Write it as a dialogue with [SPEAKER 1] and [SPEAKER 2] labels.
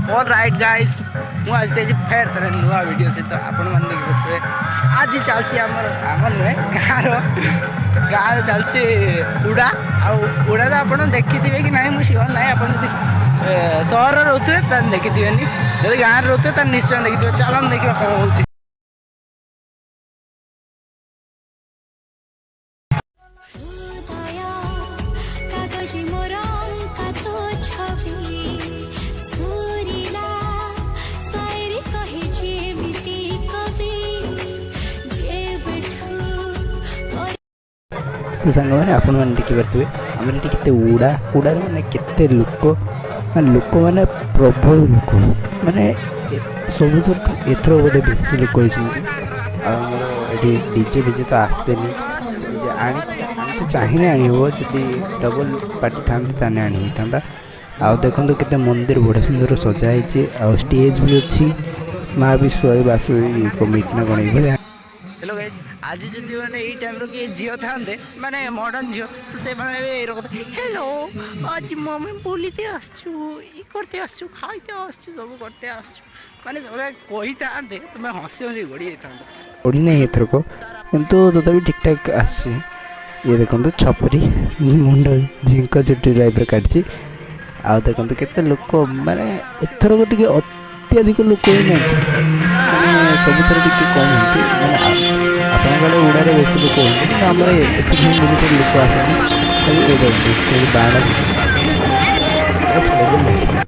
[SPEAKER 1] all right guys आज फेर थे नुआ वीडियो सहित आपण मैंने देखिए आज चलती आम नुहे गाँव चलती उड़ा उड़ा तो आप देखिथे कि ना मुझे सियोर ना आप सहर रोथे देखिथे जब गाँव में रोथे निश्चय देखिए चलो देखिए कौन हो तो सांग मैंने आपण मैंने देखिपे आम ये उड़ा उड़ा मैंने केते लोक मैंने प्रबल लोक माने सब एथर बोधे बेसी लोक होती ये डीजे डीजे तो आसते डीजे आनी चाहिए आनी हम जदि डबल पार्टी था आनी था आउ देखो केते मंदिर बड़ा सुंदर सजाई आ स्टेज भी अच्छी माँ विश्व बासु कमिटी ना कौन ये हेलो गाइस आज जदि मैंने ये टाइम रो किए झील था माने मॉडर्न झील तो से माने हेलो आज मम्मी बोलते आसचु ये करते आसचु खाइते आसचु सब करते आसचु माने सब कही था तुम्हें हसी हसी गड़ी था गड़ी नहीं एथर को किंतु तथापि ठीक ठाक आसी ये देखो छपरी मुंड झिंक चुटी टाइप काटी आ देखो केते लोक माने एथर को टिके अत्यधिक लोक ही नहीं माने सबुथर टिके कम होती माने आपंगड़े उड़ारे बेसी लोक होती कि आम लिमिटेड लोक आसती ये देखते बाण नेक्स्ट लेवल